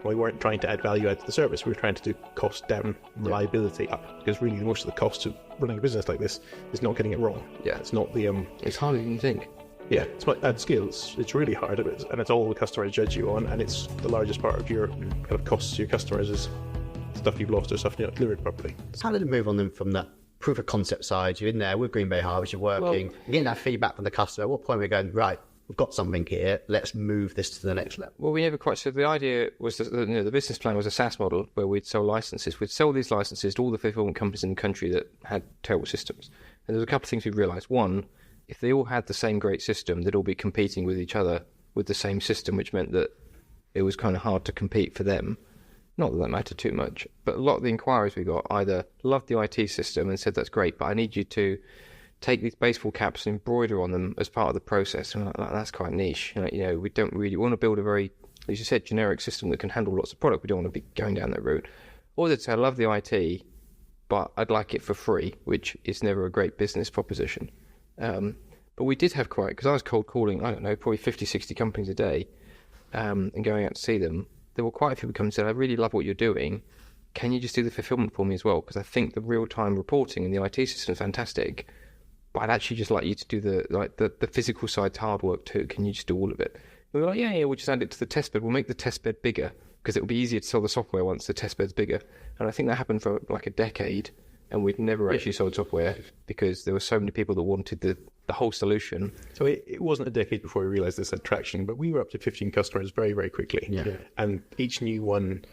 We weren't trying to add value out to the service. We were trying to do cost down, reliability up, because really most of the cost of running a business like this is not getting it wrong. Yeah. It's not the It's harder than you think. yeah, it's at scale. It's really hard, and it's all the customers judge you on, and it's the largest part of your kind of costs to your customers is stuff you've lost or stuff you're not delivered properly. How did it move on then from that proof of concept side? You're in there with Green Bay Harvest, you're working, you're getting that feedback from the customer. At what point we're going, right, we've got something here, let's move this to the next level? Well, we never quite. So the idea was that the business plan was a SaaS model where we'd sell licenses. We'd sell these licenses to all the fulfillment companies in the country that had terrible systems. And there's a couple of things we realised. One, if they all had the same great system, they'd all be competing with each other with the same system, which meant that it was kind of hard to compete for them. Not that mattered too much, but a lot of the inquiries we got either loved the IT system and said, that's great, but I need you to take these baseball caps and embroider on them as part of the process. And that's quite niche. We don't really want to build a very, as you said, generic system that can handle lots of product. We don't want to be going down that route. Or they'd say, I love the IT, but I'd like it for free, which is never a great business proposition. But we did have quite, because I was cold calling, I don't know, probably 50, 60 companies a day and going out to see them. There were quite a few people come and said, I really love what you're doing. Can you just do the fulfillment for me as well? Because I think the real-time reporting and the IT system is fantastic, but I'd actually just like you to do the physical side's hard work too. Can you just do all of it? And we were like, yeah, we'll just add it to the test bed. We'll make the test bed bigger because it will be easier to sell the software once the test bed's bigger. And I think that happened for like a decade, and we'd never actually sold software because there were so many people that wanted the whole solution. So it wasn't a decade before we realised this had traction, but we were up to 15 customers very, very quickly. Yeah. And each new one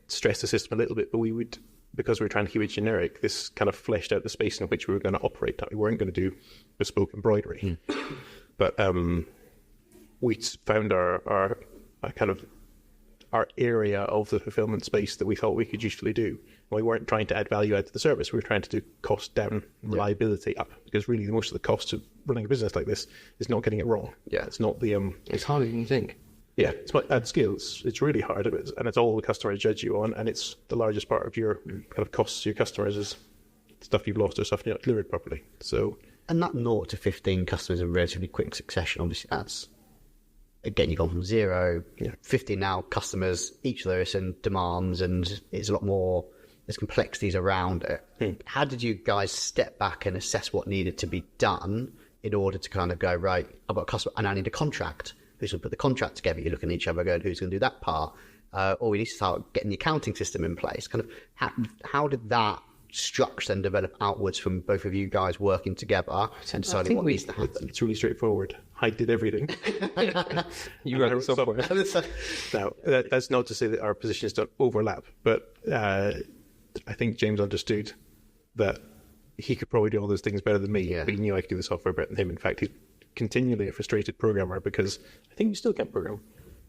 stressed the system a little bit, but we would, because we were trying to keep it generic, this kind of fleshed out the space in which we were going to operate. We weren't going to do bespoke embroidery. But we found our kind of our area of the fulfillment space that we thought we could usefully do. We weren't trying to add value out to the service. We were trying to do cost down, reliability up, because really most of the cost of running a business like this is not getting it wrong. Yeah. It's not the It's harder than you think. Yeah, it's at scale. It's really hard, and it's all the customers judge you on, and it's the largest part of your kind of costs to your customers is stuff you've lost or stuff you're not delivered properly. So, and that 0 to 15 customers in relatively quick succession, obviously that's, again, you've gone from 0, 50 now customers, each of those and demands, and it's a lot more, there's complexities around it. How did you guys step back and assess what needed to be done in order to kind of go, right, I've got a customer and I need a contract. Who's going to put the contract together? You're looking at each other going, who's going to do that part? Or we need to start getting the accounting system in place. Kind of how did that structure then develop outwards from both of you guys working together and deciding what needs to happen? It's really straightforward. Hyde did everything. You wrote the software. Now, that's not to say that our positions don't overlap, but I think James understood that he could probably do all those things better than me, but he knew I could do the software better than him. In fact, he's continually a frustrated programmer because I think you still can't program,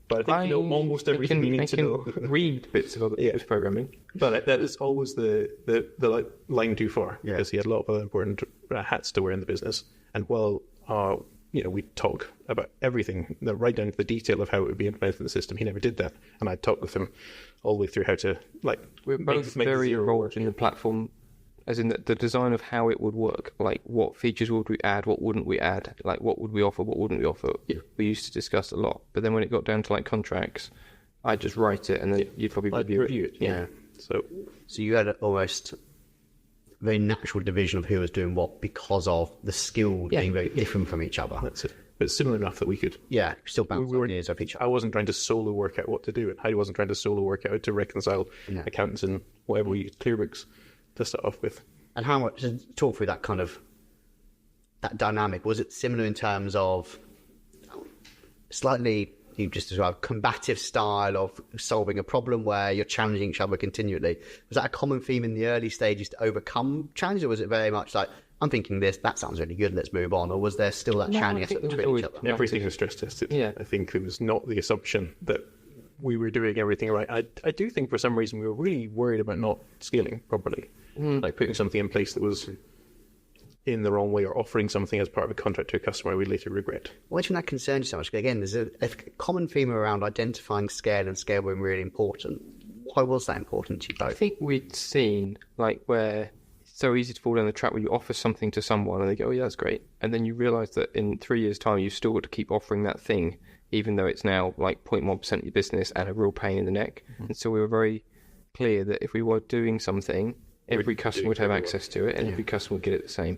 but I think you know almost everything you need to know. Read bits of other people's programming, but that is always the line too far because he had a lot of other important hats to wear in the business. And while we talk about everything, right down to the detail of how it would be implemented in the system, he never did that, and I'd talk with him all the way through how to We're both very involved in the platform. As in the design of how it would work, like what features would we add, what wouldn't we add, like what would we offer, what wouldn't we offer. We used to discuss a lot, but then when it got down to like contracts, I'd just write it and then you'd probably review it. Yeah. So you had almost very natural division of who was doing what because of the skill being very different from each other. That's it. But similar enough that we could still bounce ideas off each other. I wasn't trying to solo work out what to do, and Heidi wasn't trying to solo work out how to reconcile accountants and whatever we used, ClearBooks, to start off with. And how much, talk through that kind of, that dynamic, was it similar in terms of slightly, you just described, combative style of solving a problem where you're challenging each other continually? Was that a common theme in the early stages to overcome challenges, or was it very much like, I'm thinking this, that sounds really good, let's move on? Or was there still that challenging between each other? Everything was stress tested. Yeah. I think it was not the assumption that we were doing everything right. I do think for some reason we were really worried about not scaling properly. Like putting something in place that was in the wrong way or offering something as part of a contract to a customer we later regret. Why do you think that concerns you so much? Again, there's a common theme around identifying scale and scale being really important. Why was that important to you both? I think we'd seen where it's so easy to fall down the trap where you offer something to someone and they go, oh yeah, that's great. And then you realise that in 3 years' time, you've still got to keep offering that thing even though it's now like 0.1% of your business and a real pain in the neck. And so we were very clear that if we were doing something, every customer would have access to it, and every customer would get it the same.